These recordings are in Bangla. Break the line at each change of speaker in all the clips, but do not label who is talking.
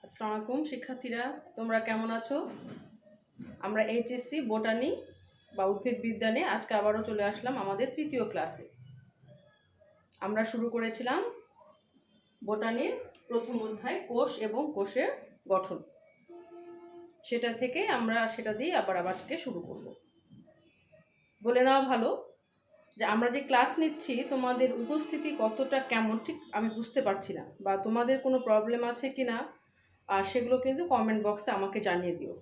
আসসালামু আলাইকুম শিক্ষার্থীরা, তোমরা কেমন আছো? আমরা এইচএসসি বোটানি বা উদ্ভিদ বিজ্ঞানে আজকে আবারও চলে আসলাম আমাদের তৃতীয় ক্লাসে। আমরা শুরু করেছিলাম বোটানির প্রথম অধ্যায় কোষ এবং কোষের গঠন। সেটা থেকে আমরা সেটা দিয়ে আবার আজকে শুরু করব। বলে নেওয়া ভালো যে আমরা যে ক্লাস নিচ্ছি তোমাদের উপস্থিতি কতটা কেমন ঠিক আমি বুঝতে পারছি না, বা তোমাদের কোনো প্রবলেম আছে কি না সেগুলো কিন্তু কমেন্ট বক্সে আমাকে জানিয়ে দিও।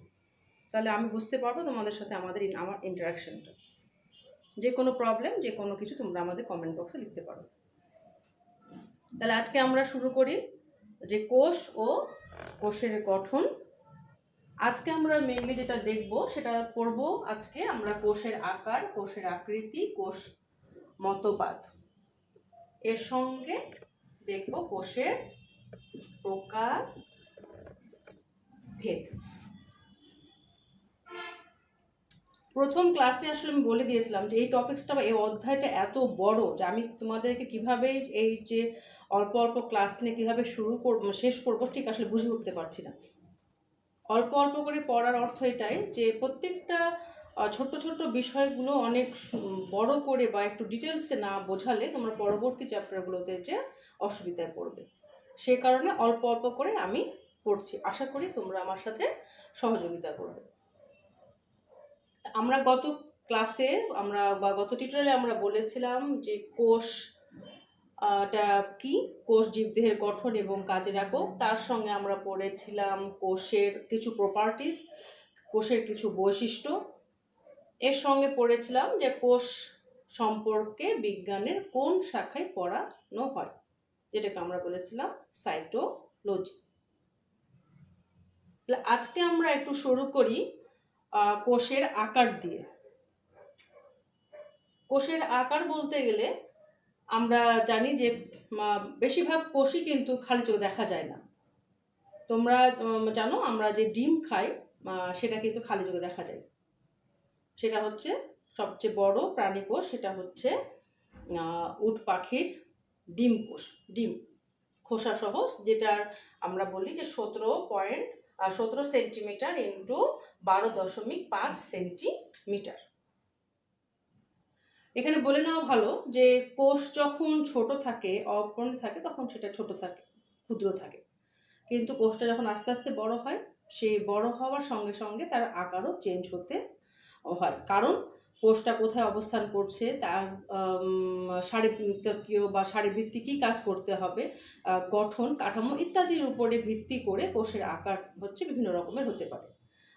তাহলে আমি বুঝতে পারবো তোমাদের সাথে আমার ইন্টারাকশনটা। যে কোনো প্রবলেম, যে কোনো কিছু তোমরা আমাদের কমেন্ট বক্সে লিখতে পারো। তাহলে আজকে আমরা শুরু করি যে কোষ ও কোষের গঠন। আজকে আমরা মেইনলি যেটা দেখব সেটা পড়ব আজকে আমরা কোষের আকার, কোষের আকৃতি, কোষ মতবাদ। এর সঙ্গে দেখব কোষের প্রকার ভেদ। প্রথম ক্লাসে আসলে আমি বলে দিয়েছিলাম যে এই টপিক্সটা বা এই অধ্যায়টা এত বড় যে আমি তোমাদেরকে কিভাবে এই যে অল্প অল্প ক্লাস নিয়ে কীভাবে শুরু করবো শেষ করবো ঠিক আসলে বুঝে উঠতে পারছি না। অল্প অল্প করে পড়ার অর্থ এটাই যে প্রত্যেকটা ছোট ছোট বিষয়গুলো অনেক বড় করে বা একটু ডিটেলসে না বোঝালে তোমরা পরবর্তী চ্যাপ্টারগুলোতে যে অসুবিধায় পড়বে। সে কারণে অল্প অল্প করে আমি পড়ছি, আশা করি তোমরা আমার সাথে সহযোগিতা করবে। আমরা গত ক্লাসে বা গত টিউটোরিয়ালে আমরা বলেছিলাম যে কোষ কি, কোষ জীবদেহের গঠন এবং কাজের একক। তার সঙ্গে আমরা পড়েছিলাম কোষের কিছু প্রপার্টিজ, কোষের কিছু বৈশিষ্ট্য। এর সঙ্গে পড়েছিলাম যে কোষ সম্পর্কে বিজ্ঞানের কোন শাখায় পড়ানো হয়, যেটাকে আমরা বলেছিলাম সাইটোলজি। আজকে আমরা একটু শুরু করি কোষের আকার দিয়ে। কোষের আকার বলতে গেলে আমরা জানি যে বেশিরভাগ কোষই কিন্তু খালি চোখে দেখা যায় না। তোমরা জানো আমরা যে ডিম খাই সেটা কিন্তু খালি চোখে দেখা যায়। সেটা হচ্ছে সবচেয়ে বড় প্রাণী কোষ, সেটা হচ্ছে উট পাখির ডিম কোষ, ডিম খোসা সহ, যেটার আমরা বলি যে 17 সেন্টিমিটার ইন্টু 12.5 সেন্টিমিটার। এখানে বলে নেওয়া ভালো যে কোষ যখন ছোট থাকে, অপূর্ণ থাকে, তখন সেটা ছোট থাকে, ক্ষুদ্র থাকে। কিন্তু কোষটা যখন আস্তে আস্তে বড় হয়, সেই বড় হওয়ার সঙ্গে সঙ্গে তার আকারও চেঞ্জ হতে হয়। কারণ কোষটা কোথায় অবস্থান করছে, তার শারীরতত্ত্বীয় বা শারীরবৃত্তিক কী কাজ করতে হবে, গঠন, কাঠামো ইত্যাদির উপরে ভিত্তি করে কোষের আকার হচ্ছে বিভিন্ন রকমের হতে পারে।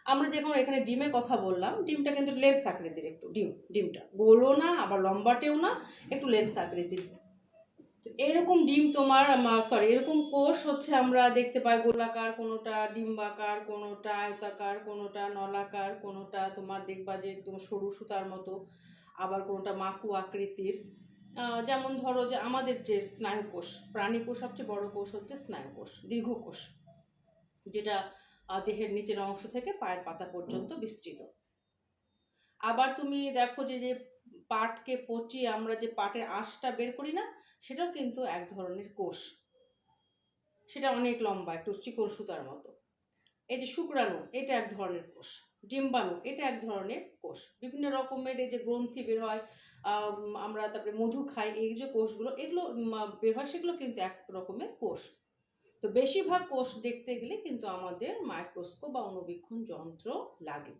আমরা যখন এখানে ডিমের কথা বললাম, ডিমটা কিন্তু লেন্স আকৃতির, একটু ডিমটা গোলও না আবার লম্বাটেও না, একটু লেন্স আকৃতির। এরকম ডিম এরকম কোষ হচ্ছে আমরা দেখতে পাই গোলাকার, কোনোটা ডিম্বাকার, কোনোটা আয়তাকার, কোনোটা নলাকার, কোনোটা তোমার দেখবা যে একদম সরু সুতার মতো, আবার কোনোটা মাকু আকৃতির। যেমন ধরো যে আমাদের যে স্নায়ুকোষ, প্রাণী কোষ সবচেয়ে বড় কোষ হচ্ছে স্নায়ুকোষ, দীর্ঘকোষ, যেটা দেহের নিচের অংশ থেকে পায়ের পাতা পর্যন্ত বিস্তৃত। আবার তুমি দেখো যে পাটকে পচিয়ে আমরা যে পাটের আঁশটা বের করি না, সেটাও কিন্তু এক ধরনের কোষ, সেটা অনেক লম্বা, একটু চিকন সুতার মতো। এই যে শুক্রাণু, এটা এক ধরনের কোষ। ডিম্বাণু, এটা এক ধরনের কোষ। বিভিন্ন রকমের এই যে গ্রন্থি বের হয়, আমরা তারপরে মধু খাই, এই যে কোষগুলো এগুলো বের হয়, সেগুলো কিন্তু এক রকমের কোষ। তো বেশিরভাগ কোষ দেখতে গেলে কিন্তু আমাদের মাইক্রোস্কোপ বা অণুবীক্ষণ যন্ত্র লাগে।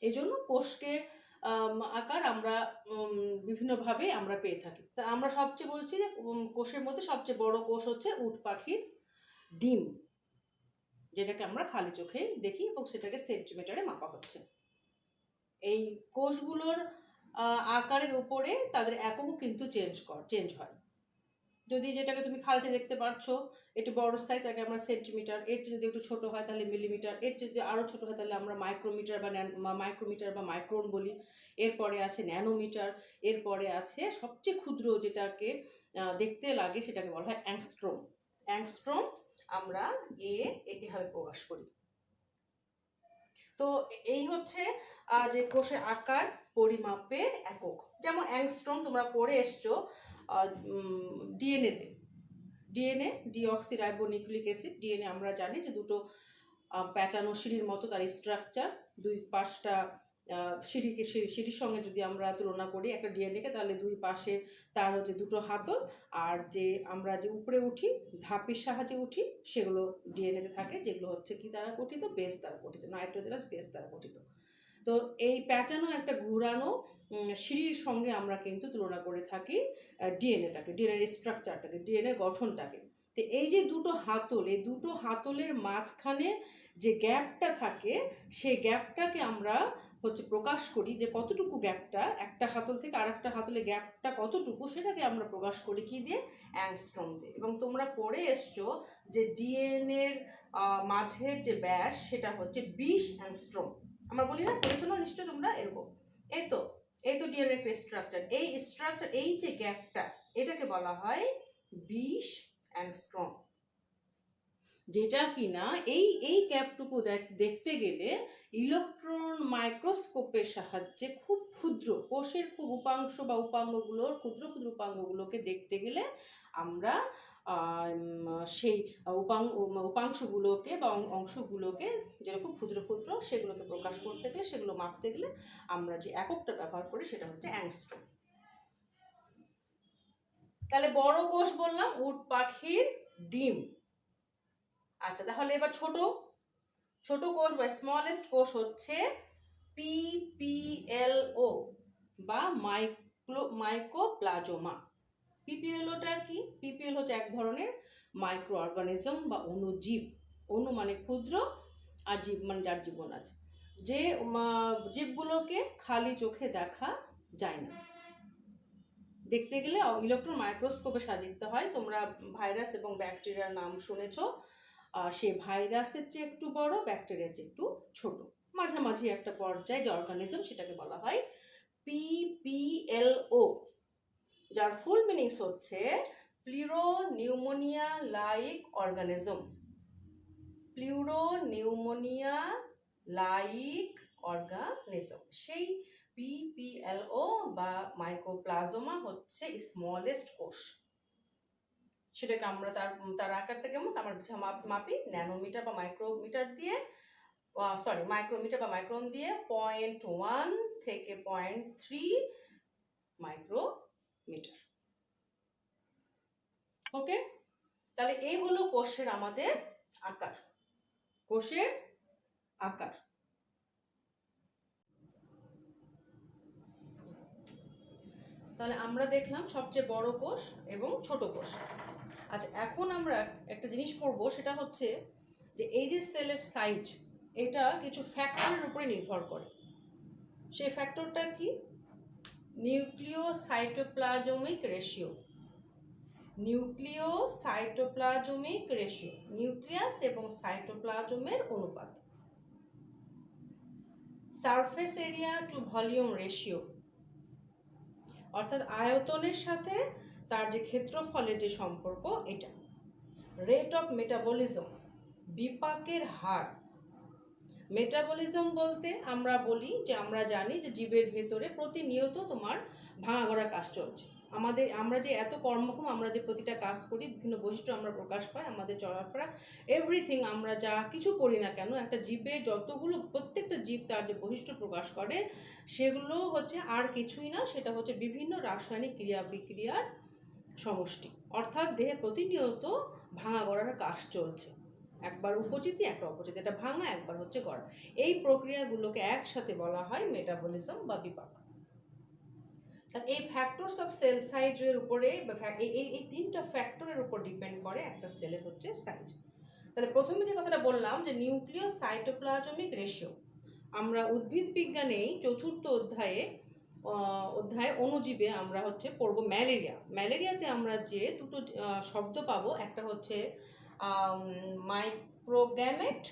এই জন্য কোষকে আকার আমরা বিভিন্নভাবে আমরা পেয়ে থাকি। তা আমরা সবচেয়ে বলছি যে কোষের মধ্যে সবচেয়ে বড় কোষ হচ্ছে উট পাখির ডিম, যেটাকে আমরা খালি চোখে দেখি এবং সেটাকে সেন্টিমিটারে মাপা হচ্ছে। এই কোষগুলোর আকারের উপরে তাদের এককও কিন্তু চেঞ্জ হয়। যদি যেটাকে তুমি খালিতে দেখতে পাচ্ছ একটু বড় সাইজ, আগে আমরা সেন্টিমিটার, এর যদি একটু ছোট হয় তাহলে মিলিমিটার, এর যদি আরও ছোট হয় তাহলে আমরা মাইক্রোমিটার বা মাইক্রন বলি। এরপরে আছে ন্যানোমিটার, এরপরে আছে সবচেয়ে ক্ষুদ্র যেটাকে দেখতে লাগে সেটাকে বলা হয় অ্যাংস্ট্রোম। অ্যাংস্ট্রোম আমরা এভাবে প্রকাশ করি। তো এই হচ্ছে যে কোষের আকার পরিমাপের একক। যেমন অ্যাংস্ট্রোম তোমরা পড়ে এসছো ডিএনএতে। DNA deoxyribonucleic acid. ডিএনএ আমরা জানি যে দুটো প্যাঁচানো সিঁড়ির মতো তার স্ট্রাকচার, দুই পাশটা সিঁড়ির সঙ্গে যদি আমরা তুলনা করি একটা ডিএনএকে, তাহলে দুই পাশে তার হচ্ছে দুটো হাতল, আর যে আমরা যে উপরে উঠি ধাপের সাহায্যে উঠি সেগুলো ডিএনএতে থাকে, যেগুলো হচ্ছে কি দ্বারা গঠিত, বেস দ্বারা গঠিত, নাইট্রোজেনাস বেস দ্বারা গঠিত। তো এই প্যাঁচানো একটা ঘুরানো সিঁড়ির সঙ্গে আমরা কিন্তু তুলনা করে থাকি ডিএনএটাকে, ডিএনএর স্ট্রাকচারটাকে, ডিএনএর গঠনটাকে। তো এই যে দুটো হাতল, এই দুটো হাতলের মাঝখানে যে গ্যাপটা থাকে, সেই গ্যাপটাকে আমরা হচ্ছে প্রকাশ করি, যে কতটুকু গ্যাপটা একটা হাতল থেকে আর একটা হাতলের গ্যাপটা কতটুকু, সেটাকে আমরা প্রকাশ করি কি দিয়ে, অ্যাংস্ট্রম দিয়ে। এবং তোমরা পড়ে এসছো যে ডিএনএর মাঝের যে ব্যাস সেটা হচ্ছে 20 অ্যাংস্ট্রম। আমরা বলি না, পড়েছো না নিশ্চয় তোমরা এরকম। এই তো ডিএনএর স্ট্রাকচার, এই স্ট্রাকচার, এই যে গ্যাপটা, এটাকে বলা হয় 20 অ্যাংস্ট্রম। যেটা কিনা এই গ্যাপটুকু দেখতে গেলে ইলেকট্রন মাইক্রোস্কোপের সাহায্যে খুব ক্ষুদ্র কোষের খুব উপাংশ বা উপাঙ্গগুলোর ক্ষুদ্র ক্ষুদ্র উপাঙ্গগুলোকে দেখতে গেলে আমরা সেই উপাংশগুলোকে বা অংশগুলোকে যেটা খুব ক্ষুদ্র ক্ষুদ্র, সেগুলোকে প্রকাশ করতে গেলে, সেগুলো মাপতে গেলে আমরা যে এককটা ব্যবহার করি সেটা হচ্ছে অ্যাংস্ট্রম। তাহলে বড় কোষ বললাম উট পাখির ডিম। আচ্ছা, তাহলে এবার ছোট কোষ বা স্মলেস্ট কোষ হচ্ছে পিপিএলও বা মাইকোপ্লাজমা। পিপিএলওটা কি? পিপিএল হচ্ছে এক ধরনের মাইক্রো অর্গানিজম বা অণুজীব। অণু মানে ক্ষুদ্র, আর জীব মানে যার জীবন আছে, যে জীবগুলোকে খালি চোখে দেখা যায় না, দেখতে গেলে ইলেকট্রন মাইক্রোস্কোপে দেখতে হয়। তোমরা ভাইরাস এবং ব্যাকটেরিয়ার নাম শুনেছো, সে ভাইরাসের চেয়ে একটু বড়, ব্যাকটেরিয়ার চেয়ে একটু ছোট, মাঝামাঝি একটা পর্যায়ে যে অর্গানিজম, সেটাকে বলা হয় পিপিএলও, যার ফুল মিনিংস হচ্ছে প্লিউরোনিউমোনিয়া লাইক অর্গানিজম। প্লিউরোনিউমোনিয়া লাইক অর্গানিজম, সেই পিপিএলও বা মাইকোপ্লাজমা হচ্ছে স্মলেস্ট কোষ। সেটাকে আমরা তার আকারটা কেমন, আমরা মাপি ন্যানোমিটার বা মাইক্রোমিটার দিয়ে, মাইক্রোমিটার বা মাইক্রন দিয়ে 0.1 থেকে 0.3 মাইক্রোমিটার। ওকে, তাহলে এই হলো কোষের আমাদের আকার, কোষের আকার। তাহলে আমরা দেখলাম সবচেয়ে বড় কোষ এবং ছোট কোষ। আচ্ছা, এখন আমরা একটা জিনিস পড়বো, সেটা হচ্ছে যে এই যে সেলের সাইজ, এটা কিছু ফ্যাক্টরের উপরে নির্ভর করে। সেই ফ্যাক্টরটা কি? Nucleocytoplasmic ratio. Nucleocytoplasmic ratio, nucleus এবং সাইটোপ্লাজমের অনুপাত। Surface area to volume ratio, অর্থাৎ আয়তনের সাথে তার যে ক্ষেত্রফলের যে সম্পর্ক, এটা। রেট অফ মেটাবলিজম, বিপাকের হার। মেটাবলিজম বলতে আমরা বলি যে আমরা জানি যে জীবের ভেতরে প্রতিনিয়ত তোমার ভাঙা গড়া কাজ চলছে। আমরা যে এত কর্মক্ষম, আমরা যে প্রতিটা কাজ করি, বিভিন্ন বৈশিষ্ট্য আমরা প্রকাশ পাই, আমাদের চলাফেরা, এভরিথিং আমরা যা কিছু করি না কেন, একটা জীবের যতগুলো, প্রত্যেকটা জীব তার যে বৈশিষ্ট্য প্রকাশ করে, সেগুলো হচ্ছে আর কিছুই না, সেটা হচ্ছে বিভিন্ন রাসায়নিক ক্রিয়া বিক্রিয়ার সমষ্টি। অর্থাৎ দেহে প্রতিনিয়ত ভাঙা গড়ার কাজ চলছে, একবার উপচিতি একটা অপচিতি, এটা ভাঙা, একবার হচ্ছে গড়া। এই প্রক্রিয়াগুলোকে একসাথে বলা হয় মেটাবলিজম বা বিপাক। এই ফ্যাক্টরস অফ সেল সাইজের উপরে, এই তিনটা ফ্যাক্টরের উপর ডিপেন্ড করে একটা সেলের হচ্ছে সাইজ। তাহলে প্রথমে যে কথাটা বললাম যে নিউক্লিওসাইটোপ্লাজমিক রেশিও, আমরা উদ্ভিদ বিজ্ঞানে চতুর্থ অধ্যায়ে অণুজীবে আমরা হচ্ছে পড়বো ম্যালেরিয়া। ম্যালেরিয়াতে আমরা যে দুটো শব্দ পাবো, একটা হচ্ছে মাইক্রোগ্যামেট,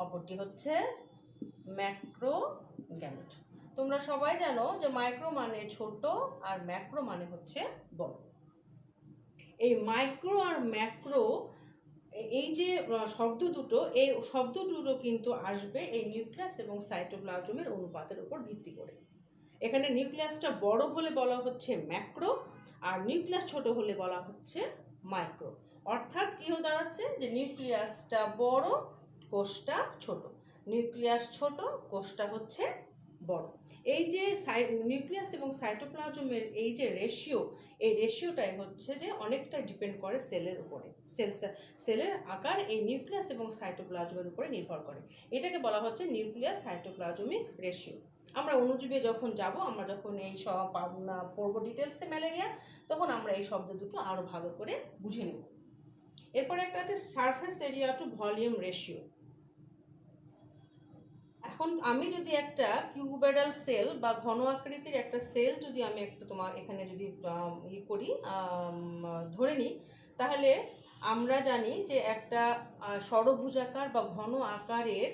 অপরটি হচ্ছে ম্যাক্রোগ্যামেট। তোমরা সবাই জানো যে মাইক্রো মানে ছোট আর ম্যাক্রো মানে হচ্ছে বড়। এই মাইক্রো আর ম্যাক্রো, এই যে শব্দ দুটো, এই শব্দ দুটো কিন্তু আসবে এই নিউক্লিয়াস এবং সাইটোপ্লাজমের অনুপাতের উপর ভিত্তি করে। এখানে নিউক্লিয়াসটা বড় হলে বলা হচ্ছে ম্যাক্রো, আর নিউক্লিয়াস ছোট হলে বলা হচ্ছে মাইক্রো। অর্থাৎ কি হয়ে দাঁড়াচ্ছে যে নিউক্লিয়াসটা বড়, কোষটা ছোট, নিউক্লিয়াস ছোট, কোষটা হচ্ছে বড়। এই যে নিউক্লিয়াস এবং সাইটোপ্লাজমের এই যে রেশিও, এই রেশিওটাই হচ্ছে যে অনেকটা ডিপেন্ড করে সেলের উপরে। সেলের আকার এই নিউক্লিয়াস এবং সাইটোপ্লাজমের উপরে নির্ভর করে। এটাকে বলা হচ্ছে নিউক্লিয়াস সাইটোপ্লাজমিক রেশিও। আমরা অণুজীবে যখন যাব, আমরা যখন এই সব পড়বো ডিটেলসে ম্যালেরিয়া, তখন আমরা এই শব্দ দুটো আরো ভালো করে বুঝে নেব। এরপরে একটা আছে surface area to volume ratio. এখন আমি যদি একটা কিউবেডাল সেল বা ঘন আকৃতির একটা সেল যদি আমি একটা তোমার এখানে যদি করি, ধরে নিই, তাহলে আমরা জানি যে একটা ষড়ভুজাকার বা ঘন আকারের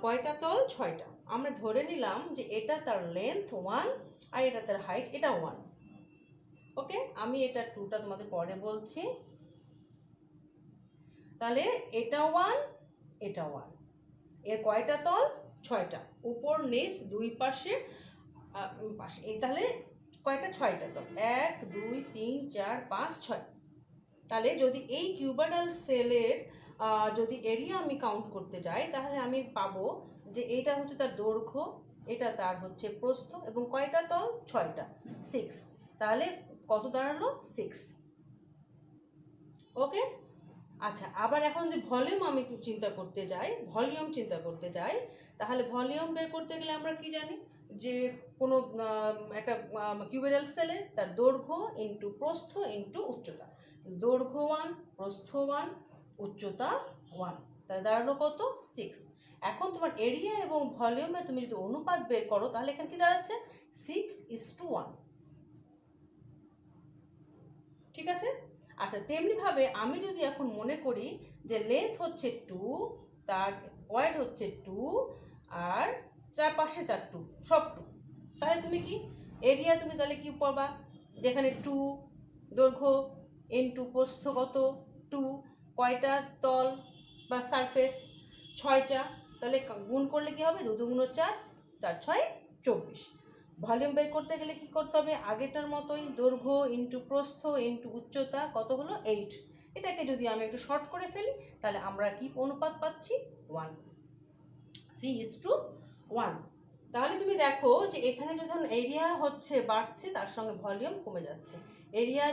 কয়টা তল? 6টা। আমরা ধরে নিলাম যে এটা তার লেন্থ 1 আর এটা তার হাইট, এটা 1। ওকে, আমি এটা 2টা তোমাদের পরে বলছি। তাহলে এটা 1, এটা 1, এর কয়টা তল? 6টা, উপর নিচ দুই পাশে পাশে। এই তাহলে কয়টা? 6টা তল, 1 2 3 4 5 6। তাহলে যদি এই কিউবাডাল সেলের যদি এরিয়া আমি কাউন্ট করতে যাই, তাহলে আমি পাবো যে এইটা হচ্ছে তার দৈর্ঘ্য, এটা তার হচ্ছে প্রস্থ, এবং কয়টা তল? 6টা, 6। তাহলে কত দাঁড়ালো? 6। ওকে, আচ্ছা, আবার এখন যদি ভলিউম আমি চিন্তা করতে যাই, তাহলে ভলিউম বের করতে গেলে আমরা কি জানি যে কোনো একটা কিউবেডাল সেলের তার দৈর্ঘ্য ইন্টু প্রস্থ ইন্টু উচ্চতা। দৈর্ঘ্য 1, প্রস্থ 1, উচ্চতা 1, তাহলে দাঁড়ালো কত? 6। এখন তোমার এরিয়া এবং ভলিউমের তুমি যদি অনুপাত বের করো, তাহলে এখানে কি দাঁড়াচ্ছে? 6:1। ঠিক আছে। আচ্ছা, তেমনিভাবে আমি যদি এখন মনে করি যে লেন্থ হচ্ছে 2, তার ওয়েট হচ্ছে 2, আর চারপাশে তার 2, সব 2, তাহলে তুমি কি এরিয়া তুমি তাহলে কি পাবা? যেখানে 2 দৈর্ঘ্য ইন্টু প্রস্থ কত? 2, কয়টা তল বা সারফেস? 6টা। তাহলে গুণ করলে কি হবে? 2 2 4, 4 6 24। ভলিউম বের করতে গেলে কি করতে হবে? আগেরটার মতোই, দৈর্ঘ্য ইন্টু প্রস্থ ইন্টু উচ্চতা, কত হলো? 8। এটাকে যদি আমি একটু শর্ট করে ফেলি, তাহলে আমরা কি অনুপাত পাচ্ছি? 1, 3:1। তাহলে তুমি দেখো যে এখানে যখন এরিয়া হচ্ছে বাড়ছে, তার সঙ্গে ভলিউম কমে যাচ্ছে, এরিয়া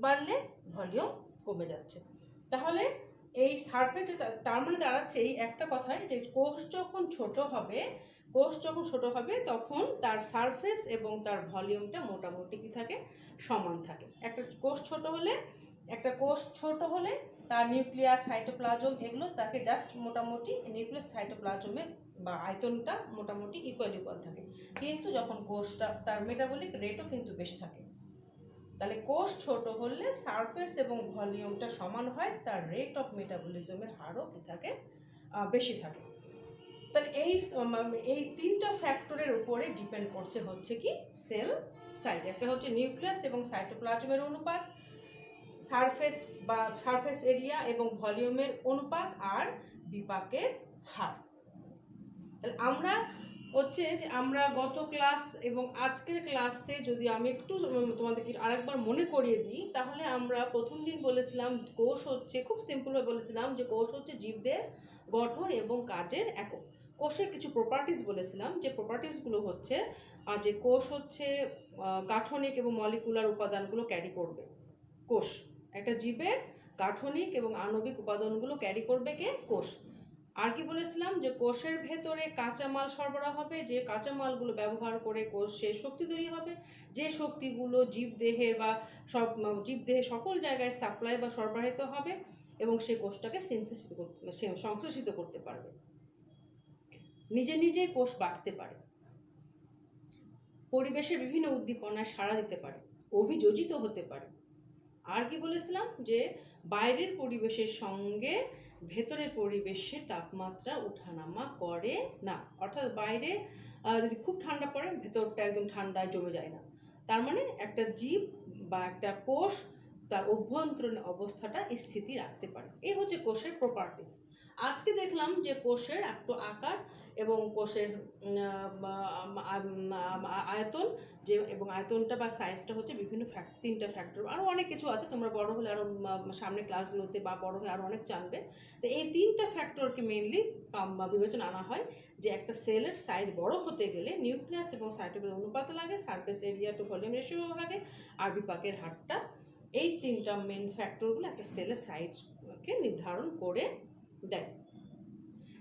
বাড়লে ভলিউম কমে যাচ্ছে। তাহলে এই সারফেস, তার মানে দাঁড়াচ্ছে এই একটা কথায় যে কোষ যখন ছোট হবে তখন তার সারফেস এবং তার ভলিউমটা মোটামুটি কি থাকে? সমান থাকে। একটা কোষ ছোট হলে তার নিউক্লিয়াস, সাইটোপ্লাজম, এগুলো তাকে জাস্ট মোটামুটি নিউক্লিয়াস সাইটোপ্লাজমের বা আয়তনটা মোটামুটি ইকুয়াল থাকে। কিন্তু যখন কোষটা, তার মেটাবলিক রেটও কিন্তু বেশি থাকে। তাহলে কোষ ছোট হলে সারফেস এবং ভলিউমটা সমান হয়, তার রেট অফ মেটাবলিজমের হারও কি থাকে? বেশি থাকে। তাহলে এই 3টা ফ্যাক্টরের উপরে ডিপেন্ড করছে হচ্ছে কি? Cell size. একটা হচ্ছে নিউক্লিয়াস এবং সাইটোপ্লাজমের অনুপাত, সারফেস এরিয়া এবং ভলিউমের অনুপাত, আর বিপাকের হার। তাহলে আমরা হচ্ছে যে আমরা গত ক্লাস এবং আজকের ক্লাসে যদি আমি একটু তোমাদেরকে আরেকবার মনে করিয়ে দিই, তাহলে আমরা প্রথম দিন বলেছিলাম কোষ হচ্ছে, খুব সিম্পলভাবে বলেছিলাম যে কোষ হচ্ছে জীবদের গঠন এবং কাজের একক। কোষের কিছু প্রপার্টিস বলেছিলাম, যে প্রপার্টিসগুলো হচ্ছে যে কোষ হচ্ছে গাঠনিক এবং মলিকুলার উপাদানগুলো ক্যারি করবে। কোষ একটা জীবের গাঠনিক এবং আণবিক উপাদানগুলো ক্যারি করবে কে? কোষ। আর কি বলেছিলাম যে কোষের ভেতরে কাঁচামাল সরবরাহ হবে, যে কাঁচামালগুলো ব্যবহার করে কোষের শক্তি তৈরি হবে, যে শক্তিগুলো জীবদেহের জীবদেহের সকল জায়গায় সাপ্লাই বা সরবরাহিত হবে, এবং সে কোষটাকে সংশ্লেষিত করতে পারবে, নিজে নিজে কোষ বাড়তে পারে, পরিবেশের বিভিন্ন উদ্দীপনায় সাড়া দিতে পারে, অভিযোজিত হতে পারে। আর কি বলেছিলাম যে বাইরের পরিবেশের সঙ্গে ভেতরের পরিবেশের তাপমাত্রা ওঠানামা করে না। অর্থাৎ বাইরে যদি খুব ঠান্ডা পড়ে, ভেতরটা একদম ঠান্ডায় জমে যায় না। তার মানে একটা জীব বা একটা কোষ তার অভ্যন্তরীণ অবস্থাটা স্থিতি রাখতে পারে। এই হচ্ছে কোষের প্রপার্টিস। আজকে দেখলাম যে কোষের একটু আকার এবং কোষের আয়তন, যে এবং আয়তনটা বা সাইজটা হচ্ছে বিভিন্ন তিনটা ফ্যাক্টর, আরও অনেক কিছু আছে, তোমরা বড় হলে আরও সামনে ক্লাসগুলোতে বা বড় হয়ে আরও অনেক জানবে। তো এই তিনটা ফ্যাক্টরকে মেইনলি বিবেচনা আনা হয় যে একটা সেলের সাইজ বড় হতে গেলে নিউক্লিয়াস এবং সাইটোপ্লাজমের অনুপাত লাগে, surface area to volume ratio লাগে, আর বিপাকের হারটা। এই তিনটা মেন ফ্যাক্টরগুলো একটা সেলের সাইজকে নির্ধারণ করে দেয়।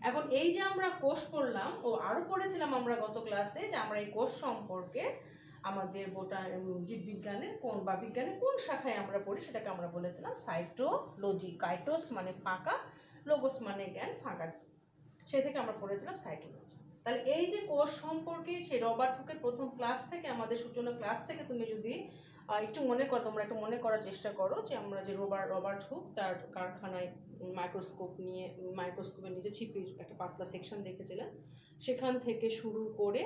এখন এই যে আমরা কোষ পড়লাম, ও আরও পড়েছিলাম আমরা গত ক্লাসে যে আমরা এই কোষ সম্পর্কে আমাদের জীববিজ্ঞানের কোন বা বিজ্ঞানের কোন শাখায় আমরা পড়ি সেটাকে আমরা বলেছিলাম সাইটোলজি। কাইটোস মানে ফাঁকা, লোগোস মানে জ্ঞান, ফাঁকা, সেই থেকে আমরা পড়েছিলাম সাইটোলজি। তাহলে এই যে কোষ সম্পর্কে সেই রবার্ট হুকের প্রথম ক্লাস থেকে, আমাদের সূচনা ক্লাস থেকে তুমি যদি একটু মনে করো, তোমরা একটু মনে করার চেষ্টা করো যে আমরা যে রবার্ট হুক তার কারখানায় মাইক্রোস্কোপের নিচে ছিপির একটা পাতলা সেকশন দেখেছিলেন, সেখান থেকে শুরু করে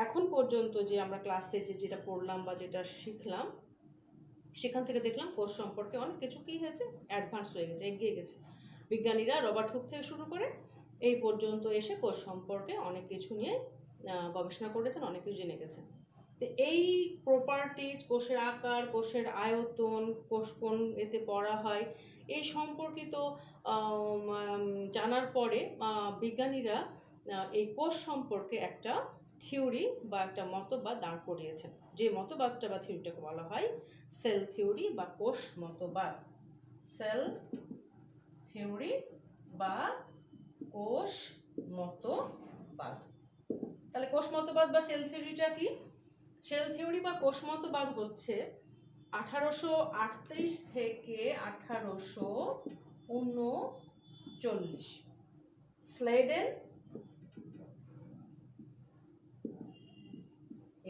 এখন পর্যন্ত যে আমরা ক্লাসে যেটা পড়লাম বা যেটা শিখলাম, সেখান থেকে দেখলাম কোষ সম্পর্কে অনেক কিছু কী হয়েছে, অ্যাডভান্স হয়ে গেছে, এগিয়ে গেছে। বিজ্ঞানীরা রবার্ট হুক থেকে শুরু করে এই পর্যন্ত এসে কোষ সম্পর্কে অনেক কিছু নিয়ে গবেষণা করেছেন, অনেক কিছু জেনে গেছেন। তো এই প্রপার্টিজ, কোষের আকার, কোষের আয়তন, কোষ কোন এতে পড়া হয়, এই সম্পর্কিত জানার পরে বিজ্ঞানীরা এই কোষ সম্পর্কে একটা থিওরি বা একটা মতবাদ দাঁড় করিয়েছেন, যে মতবাদটা বা থিওরিটাকে বলা হয় সেল থিওরি বা কোষ মতবাদ। সেল থিওরি বা কোষ মতবাদ। তাহলে কোষ মতবাদ বা সেল থিওরিটা কি? সেল থিওরি বা কোষ মতবাদ হচ্ছে 1838 থেকে 1839 স্লেডেন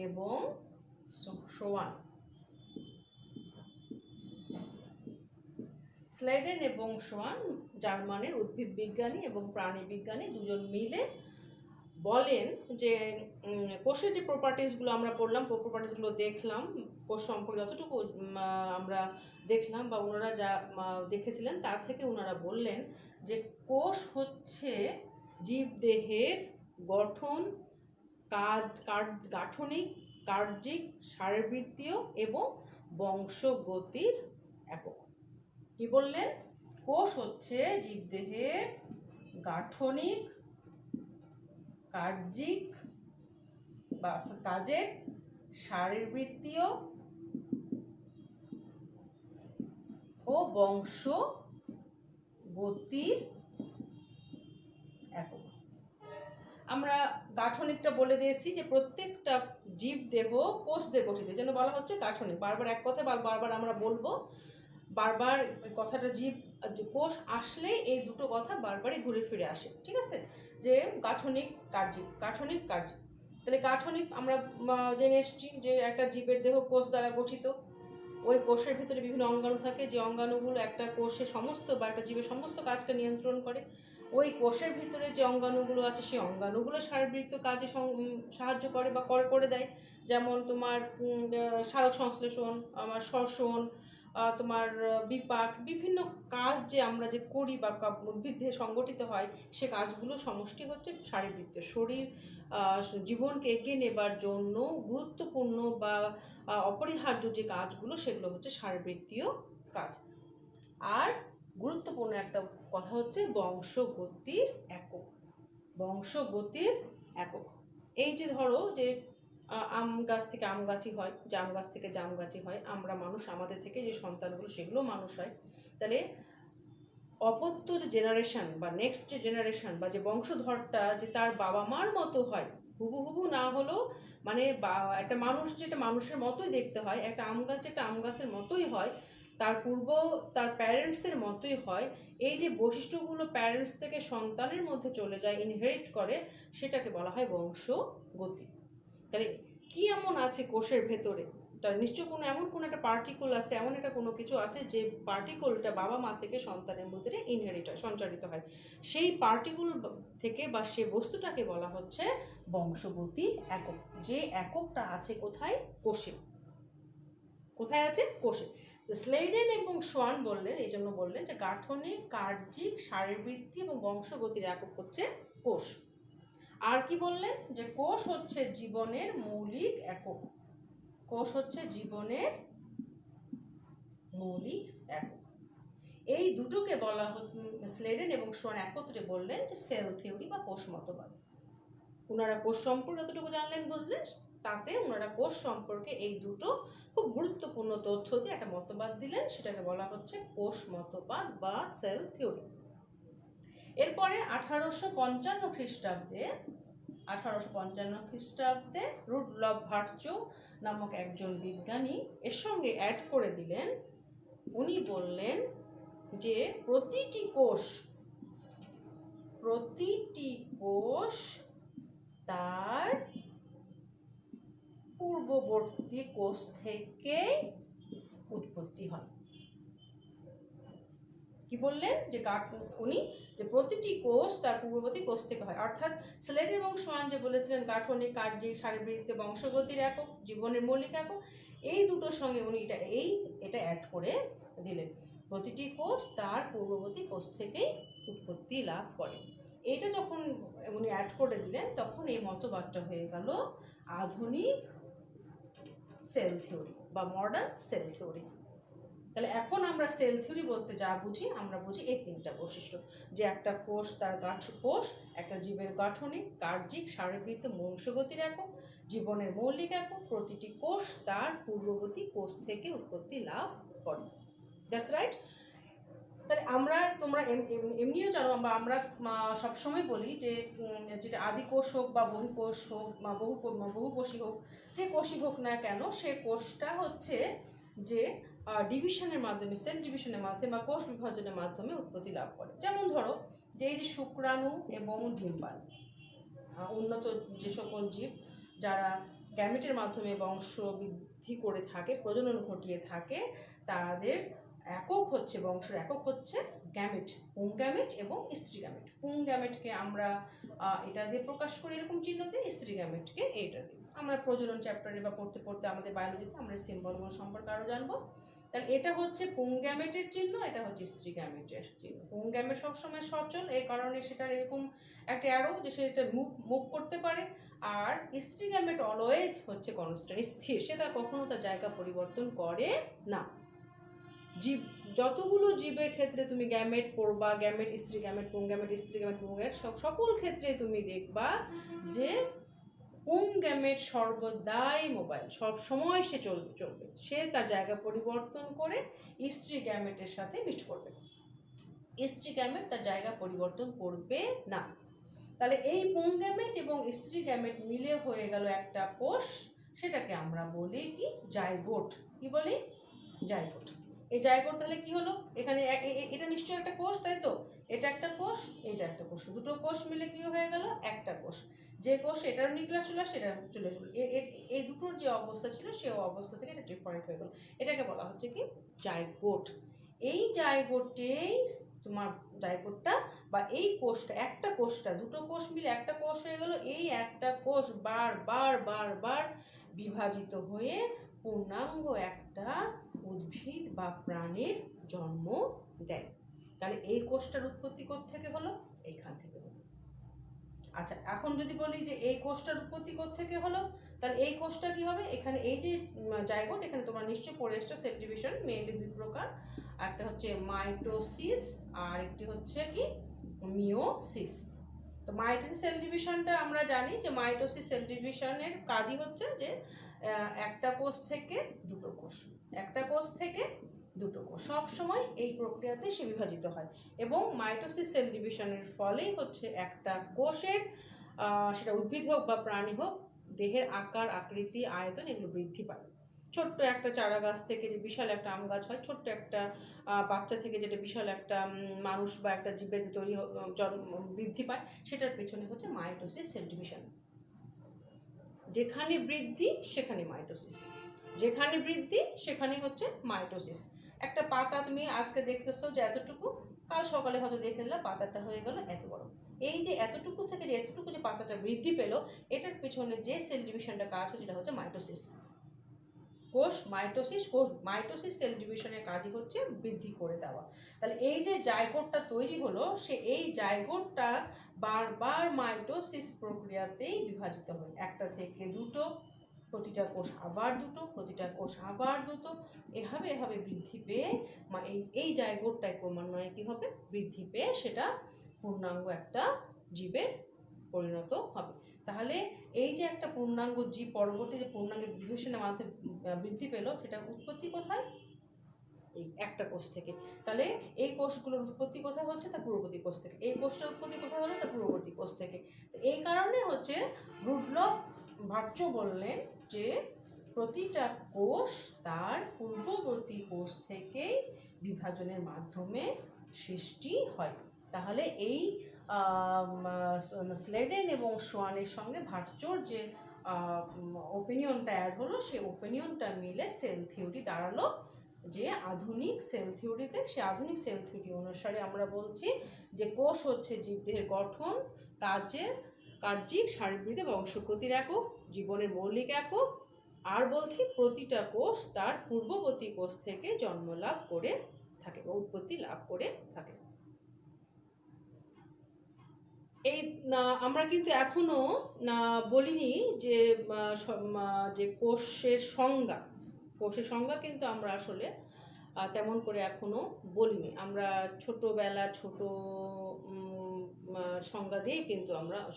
এবং সোয়ান। স্লেডেন এবং সোয়ান জার্মানের উদ্ভিদ বিজ্ঞানী এবং প্রাণী বিজ্ঞানী দুজন মিলে বলেন যে কোষের যে প্রপার্টিসগুলো আমরা পড়লাম, প্রপার্টিসগুলো দেখলাম, কোষ সম্পর্কে যতটুকু আমরা দেখলাম বা ওনারা যা দেখেছিলেন তার থেকে ওনারা বললেন যে কোষ হচ্ছে জীবদেহের গঠন, গাঠনিক, কার্যিক, শারীরবৃত্তীয় এবং বংশগতির একক। কি বললেন? কোষ হচ্ছে জীবদেহের গাঠনিক, কার্যিক বা কাজের, শারীরবৃত্তীয় ও বংশগতির একক। আমরা গাঠনিকটা বলে দিয়েছি যে প্রত্যেকটা জীবদেহ কোষ দিয়ে গঠিত, যেন বলা হচ্ছে গাঠনিক। বারবার এক কথা বারবার আমরা বলবো, বারবার কথাটা কোষ আসলে এই দুটো কথা বারবারই ঘুরে ফিরে আসে, ঠিক আছে? যে গাঠনিক, কার্যিক, গাঠনিক, কার্যিক। তাহলে গাঠনিক আমরা জেনে এসছি যে একটা জীবের দেহ কোষ দ্বারা গঠিত। ওই কোষের ভিতরে বিভিন্ন অঙ্গাণু থাকে, যে অঙ্গাণুগুলো একটা কোষের সমস্ত বা একটা জীবের সমস্ত কাজকে নিয়ন্ত্রণ করে। ওই কোষের ভিতরে যে অঙ্গাণুগুলো আছে সেই অঙ্গাণুগুলো শারীরবৃত্তীয় কাজে সাহায্য করে বা করে দেয়। যেমন তোমার সারক সংশ্লেষণ, আমার শ্বসন, তোমার বিপাক, বিভিন্ন কাজ যে আমরা যে করি বা উদ্ভিদে সংগঠিত হয়, সে কাজগুলো সমষ্টি হচ্ছে শারীরবৃত্তীয়। শরীর জীবনকে এগিয়ে নেবার জন্য গুরুত্বপূর্ণ বা অপরিহার্য যে কাজগুলো, সেগুলো হচ্ছে শারীরবৃত্তীয় কাজ। আর গুরুত্বপূর্ণ একটা কথা হচ্ছে বংশগতির একক। বংশগতির একক, এই যে ধরো যে আম গাছ থেকে আম গাছই হয়, জাম গাছ থেকে জাম গাছই হয়, আমরা মানুষ, আমাদের থেকে যে সন্তানগুলো সেগুলো মানুষ হয়। তাহলে অপত্য যে জেনারেশন বা নেক্সট যে জেনারেশন বা যে বংশধরটা যে তার বাবা মার মতো হয়, হুবহু না হলেও মানে একটা মানুষ যেটা মানুষের মতোই দেখতে হয়, একটা আম গাছ একটা আম গাছের মতোই হয়, তার তার প্যারেন্টসের মতোই হয়। এই যে বৈশিষ্ট্যগুলো প্যারেন্টস থেকে সন্তানের মধ্যে চলে যায়, ইনহেরিট করে, সেটাকে বলা হয় বংশগতি। তাহলে কি এমন আছে কোষের ভেতরে? তার নিশ্চয় এমন কোনো একটা পার্টিকল আছে, এমন একটা কোনো কিছু আছে যে পার্টিকলটা বাবা মা থেকে সন্তানের মধ্যে ইনহেরিট হয়, সঞ্চারিত হয়। সেই পার্টিকল থেকে বা সে বস্তুটাকে বলা হচ্ছে বংশগতির একক। যে এককটা আছে কোথায়? কোষে। কোথায় আছে? কোষে। তো স্লেডেন এবং সোয়ান বললেন, এই জন্য বললেন যে গাঠনিক, কার্যিক, শারীরবৃত্তি এবং বংশগতির একক হচ্ছে কোষ। আর কি বললেন, যে কোষ হচ্ছে জীবনের মৌলিক একক। কোষ হচ্ছে জীবনের মৌলিক একক। এই দুটোকে বলা স্লেডেন এবং সোয়ান একত্রে বললেন যে সেল থিওরি বা কোষ মতবাদ। ওনারা কোষ সম্পর্কে যতটুকু জানলেন বুঝলেন, তাতে ওনারা কোষ সম্পর্কে এই দুটো খুব গুরুত্বপূর্ণ তথ্য দিয়ে একটা মতবাদ দিলেন, সেটাকে বলা হচ্ছে কোষ মতবাদ বা সেল থিওরি। এরপরে 1855 খ্রিস্টাব্দে রুডলফ ভার্চো নামক একজন বিজ্ঞানী এর সঙ্গে অ্যাড করে দিলেন। উনি বললেন যে প্রতিটি কোষ তার পূর্ববর্তী কোষ থেকে উৎপত্তি হয়। কি বললেন, যে উনি যে প্রতিটি কোষ তার পূর্ববর্তী কোষ থেকে হয়, অর্থাৎ স্লেডেন এবং সোয়ান যে বলেছিলেন গাঠনিক, কার্যিক, শারীরবৃত্তি, বংশগতির একক, জীবনের মৌলিক একক, এই দুটোর সঙ্গে উনি এটা অ্যাড করে দিলেন, প্রতিটি কোষ তার পূর্ববর্তী কোষ থেকেই উৎপত্তি লাভ করে। এইটা যখন উনি অ্যাড করে দিলেন, তখন এই মতবাদটা হয়ে গেল আধুনিক সেল থিওরি বা মডার্ন সেল থিওরি। তাহলে এখন আমরা সেল থিওরি বলতে যা বুঝি, আমরা বুঝি এই তিনটা বৈশিষ্ট্য, যে একটা কোষ তার কোষ একটা জীবের গাঠনিক, কার্যিক, শারীরবৃত্তি, বংশগতির একক, জীবনের মৌলিক একক, প্রতিটি কোষ তার পূর্ববর্তী কোষ থেকে উৎপত্তি লাভ করে। That's right. তাহলে তোমরা এমনিও জানো, বা আমরা সবসময় বলি যে যেটা আদি কোষ হোক বা বহিঃকোষ হোক বা বহুকোষী হোক, যে কোষই হোক না কেন, সে কোষটা হচ্ছে যে ডিভিশনের মাধ্যমে, সেল ডিভিশনের মাধ্যমে বা কোষ বিভাজনের মাধ্যমে উৎপত্তি লাভ করে। যেমন ধরো যে এই যে শুক্রাণু এবং ডিম্বাণু, উন্নত যে সকল জীব যারা গ্যামেটের মাধ্যমে বংশ বৃদ্ধি করে থাকে, প্রজনন ঘটিয়ে থাকে, তাদের একক হচ্ছে, বংশের একক হচ্ছে গ্যামেট, পুংগ্যামেট এবং স্ত্রী গ্যামেট। পুংগ্যামেটকে আমরা এটা দিয়ে প্রকাশ করি, এরকম চিহ্ন দিয়ে, স্ত্রী গ্যামেটকে এইটা দিই। আমরা প্রজনন চ্যাপ্টারে বা পড়তে পড়তে আমাদের বায়োলজিতে আমরা সিম্বলগুলো সম্পর্কে আরও জানবো। তাহলে এটা হচ্ছে পুংগ্যামেটের চিহ্ন, এটা হচ্ছে স্ত্রী গ্যামেটের চিহ্ন। পুংগ্যামেট সবসময় সচল, এই কারণে সেটার এরকম একটা অ্যারো যে সেটা মুভ করতে পারে। আর স্ত্রী গ্যামেট অলওয়েজ হচ্ছে কনস্ট্যান্ট, স্থির, সে তার কখনো তার জায়গা পরিবর্তন করে না। জীব, যতগুলো জীবের ক্ষেত্রে তুমি গ্যামেট পড়বা, গ্যামেট, স্ত্রী গ্যামেট, পুংগ্যামেট, স্ত্রী গ্যামেট, পুংগ্যামেট, সকল ক্ষেত্রে তুমি দেখবা যে পুংগ্যামেট সর্বদাই মোবাইল, সব সময় সে চলবে, সে তার জায়গা পরিবর্তন করে স্ত্রী গ্যামেটের সাথে মিট করবে। স্ত্রী গ্যামেট তার জায়গা পরিবর্তন করবে না। তাহলে এই পুংগ্যামেট এবং স্ত্রী গ্যামেট মিলে হয়ে গেল একটা কোষ, সেটাকে আমরা বলি কি জাইগোট। কি বলি? জাইগোট। এই জাইগোট তাহলে কি হলো, এখানে এটা নিশ্চয়ই একটা কোষ, তাই তো? এটা একটা কোষ, এটা একটা কোষ, দুটো কোষ মিলে কি হয়ে গেল? একটা কোষ। যে কোষ এটার নিউক্লিয়াস চলে আসছে, এটা চলে আসলো, এই দুটোর যে অবস্থা ছিল সেই অবস্থা থেকে এটা ডিফারেন্ট হয়ে গেল, এটাকে বলা হচ্ছে কি জাইগোট। এই জাইগোটেই তোমার জাইগোটটা বা এই কোষটা, একটা কোষটা, দুটো কোষ মিলে একটা কোষ হয়ে গেল, এই একটা কোষ বার বিভাজিত হয়ে পূর্ণাঙ্গ একটা উদ্ভিদ বা প্রাণীর জন্ম দেয়। তাহলে এই কোষটার উৎপত্তি কোত্থেকে হলো? এইখান থেকে হলো। আচ্ছা, এখন যদি বলি যে এই কোষটার উৎপত্তি কোত্থেকে হলো, তাহলে এই কোষটা কি হবে? এখানে এই যে জাইগোট, এখানে তোমরা নিশ্চয়ই পড়ে এসছো সেল ডিভিশন, মেইনলি দুই প্রকার, একটা হচ্ছে মাইটোসিস আর একটি হচ্ছে কি মিওসিস। তো মাইটোসিস সেল ডিভিশনটা আমরা জানি যে মাইটোসিস সেল ডিভিশনের কাজই হচ্ছে যে একটা কোষ থেকে দুটো কোষ, একটা কোষ থেকে দুটো কোষ, সব সময় এই প্রক্রিয়াতে সে বিভাজিত হয়। এবং মাইটোসিস সেল ডিভিশনের ফলেই হচ্ছে একটা কোষের, সেটা উদ্ভিদ হোক বা প্রাণী হোক, দেহের আকার, আকৃতি, আয়তন এগুলো বৃদ্ধি পায়। ছোট্ট একটা চারা গাছ থেকে যে বিশাল একটা আম গাছ হয়, ছোট্ট একটা বাচ্চা থেকে যেটা বিশাল একটা মানুষ বা একটা জীবের তৈরি বৃদ্ধি পায়, সেটার পেছনে হচ্ছে মাইটোসিস সেল ডিভিশন। যেখানে বৃদ্ধি সেখানে মাইটোসিস, যেখানে বৃদ্ধি সেখানে হচ্ছে মাইটোসিস। একটা পাতা তুমি আজকে দেখতেছো যে এতটুকু, কাল সকালে হয়তো দেখে দিলে পাতাটা হয়ে গেল এত বড়। এই যে এতটুকু থেকে যে এতটুকু যে পাতাটা বৃদ্ধি পেল, এটার পেছনে যে সেল ডিভিশনটা কাজ হচ্ছে সেটা হচ্ছে মাইটোসিস। কোষ মাইটোসিস সেল ডিভিশনের কাজই হচ্ছে বৃদ্ধি করে দেওয়া। তাহলে এই যে জাইগোটটা তৈরি হলো, সে এই জাইগোটটা বারবার মাইটোসিস প্রক্রিয়াতেই বিভাজিত হয়, একটা থেকে দুটো, প্রতিটা কোষ আবার দুটো, প্রতিটা কোষ আবার দুটো, এভাবে এভাবে বৃদ্ধি পেয়ে এই জাইগোটটায় ক্রমান্বয়ে কি হবে, বৃদ্ধি পেয়ে সেটা পূর্ণাঙ্গ একটা জীবের পরিণত হবে। তাহলে এই যে একটা পূর্ণাঙ্গ জীব পরবর্তীতে পূর্ণাঙ্গের বিভাজনের মাধ্যমে বৃদ্ধি পেল, সেটা উৎপত্তি কোথায়, এই একটা কোষ থেকে। তাহলে এই কোষগুলোর উৎপত্তি কোথায় হচ্ছে, তার পূর্ববর্তী কোষ থেকে। এই কোষটার উৎপত্তি কোথায় হলো, তার পূর্ববর্তী কোষ থেকে। এই কারণে হচ্ছে রুডলফ ভার্চো বললেন যে প্রতিটা কোষ তার পূর্ববর্তী কোষ থেকেই বিভাজনের মাধ্যমে সৃষ্টি হয়। তাহলে এই স্লেডেন এবং সোয়ানের সঙ্গে ভার্চোর যে ওপিনিয়নটা অ্যাড হলো, সেই ওপিনিয়নটা মিলে সেল থিওরি দাঁড়ালো, যে আধুনিক সেল থিওরিতে। সে আধুনিক সেল থিওরি অনুসারে আমরা বলছি যে কোষ হচ্ছে জীবদেহের গঠন, কার্যিক, শারীরবৃত্তিক বংশগতির একক, জীবনের মৌলিক একক। আর বলছি প্রতিটা কোষ তার পূর্ববর্তী কোষ থেকে জন্ম লাভ করে থাকে বা উৎপত্তি লাভ করে থাকে। এই আমরা কিন্তু এখনো বলিনি যে যে কোষের সংজ্ঞা কিন্তু আমরা আসলে তেমন করে এখনো বলিনি। আমরা ছোটবেলার ছোট সংজ্ঞা দিয়ে কিন্তু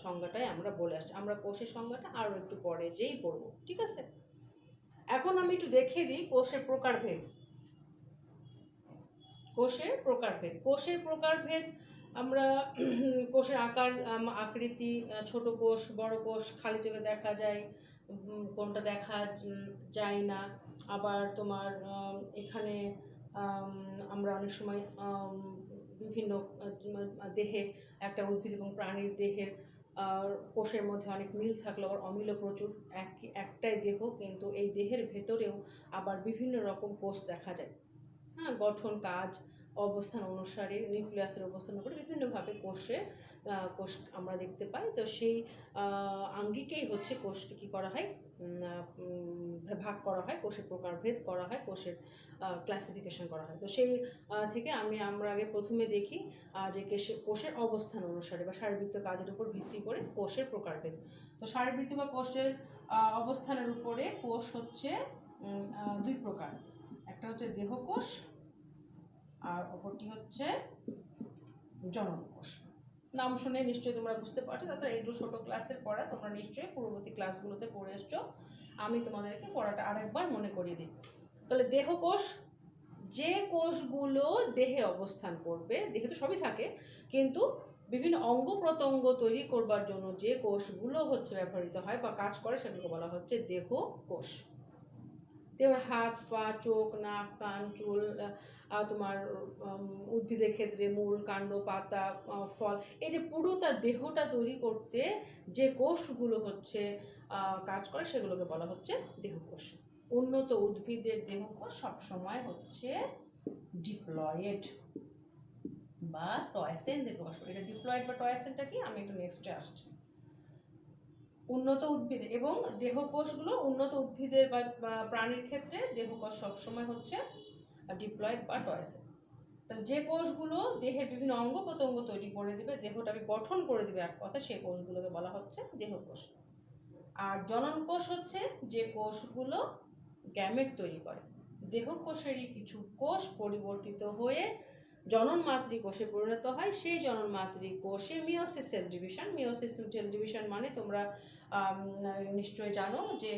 সংজ্ঞাটাই আমরা বলে আসছি। আমরা কোষের সংজ্ঞাটা আরো একটু পরে যেই পড়বো, ঠিক আছে। এখন আমি একটু দেখিয়ে দিই কোষের প্রকারভেদ। কোষের প্রকারভেদ আমরা কোষের আকার, আকৃতি, ছোট কোষ, বড় কোষ খালি চোখে দেখা যায়, কোনটা দেখা যায় না। আবার তোমার এখানে আমরা অনেক সময় বিভিন্ন দেহে, একটা উদ্ভিদ এবং প্রাণীর দেহের কোষের মধ্যে অনেক মিল থাকলেও আবার অমিলও প্রচুর। একটাই দেহ, কিন্তু এই দেহের ভেতরেও আবার বিভিন্ন রকম কোষ দেখা যায়। হ্যাঁ, গঠন, কাজ, অবস্থান অনুসারে, নিউক্লিয়াসের অবস্থান করে বিভিন্নভাবে কোষ আমরা দেখতে পাই। তো সেই আঙ্গিকেই হচ্ছে কোষকে কী করা হয়, ভাগ করা হয়, কোষের প্রকারভেদ করা হয়, কোষের ক্লাসিফিকেশন করা হয়। তো সেই থেকে আমরা আগে প্রথমে দেখি যে কোষের অবস্থান অনুসারে বা শারীরবৃত্তীয় কাজের উপর ভিত্তি করে কোষের প্রকারভেদ। তো শারীরবৃত্তীয় বা কোষের অবস্থানের উপরে কোষ হচ্ছে দুই প্রকার। একটা হচ্ছে দেহকোষ, আর অপরটি হচ্ছে জনন কোষ। নাম শুনে নিশ্চয়ই তোমরা বুঝতে পারছো। তাছাড়া এগুলো ছোট ক্লাসের পড়া, তোমরা নিশ্চয়ই পূর্ববর্তী ক্লাসগুলোতে পড়ে এসছো। আমি তোমাদেরকে পড়াটা আরেকবার মনে করিয়ে দিই। তাহলে দেহকোষ, যে কোষগুলো দেহে অবস্থান করবে, দেহে তো সবই থাকে, কিন্তু বিভিন্ন অঙ্গ প্রত্যঙ্গ তৈরি করবার জন্য যে কোষগুলো হচ্ছে ব্যবহৃত হয় বা কাজ করে, সেগুলোকে বলা হচ্ছে দেহকোষ। দেহের হাত, পা, চোখ, নাক, কান, চুল, তোমার উদ্ভিদের ক্ষেত্রে মূল, কাণ্ড, পাতা, ফল, এই যে পুরো তার দেহটা তৈরি করতে যে কোষগুলো হচ্ছে কাজ করে, সেগুলোকে বলা হচ্ছে দেহকোষ। উন্নত উদ্ভিদের দেহকোষ সবসময় হচ্ছে ডিপ্লয়েড বা টয়েসেন দিয়ে প্রকাশ করে। এটা ডিপ্লয়েড বা টয়েসেনটা কি, আমি একটু নেক্সটে আসছি। উন্নত উদ্ভিদ এবং দেহকোষগুলো উন্নত উদ্ভিদের বা প্রাণীর ক্ষেত্রে দেহকোষ সবসময় হচ্ছে ডিপ্লয়েড বা টয়েসেন। তাহলে যে কোষগুলো দেহের বিভিন্ন অঙ্গ প্রত্যঙ্গ তৈরি করে দেবে, দেহটাকে গঠন করে দেবে এক কথা, সেই কোষগুলোকে বলা হচ্ছে দেহকোষ। আর জনন কোষ হচ্ছে যে কোষগুলো গ্যামেট তৈরি করে। দেহকোষেরই কিছু কোষ পরিবর্তিত হয়ে জনন মাতৃকোষে পরিণত হয়। সেই জনন মাতৃকোষে meiosis cell division. Meiosis cell division মানে তোমরা নিশ্চয়ই জানো যে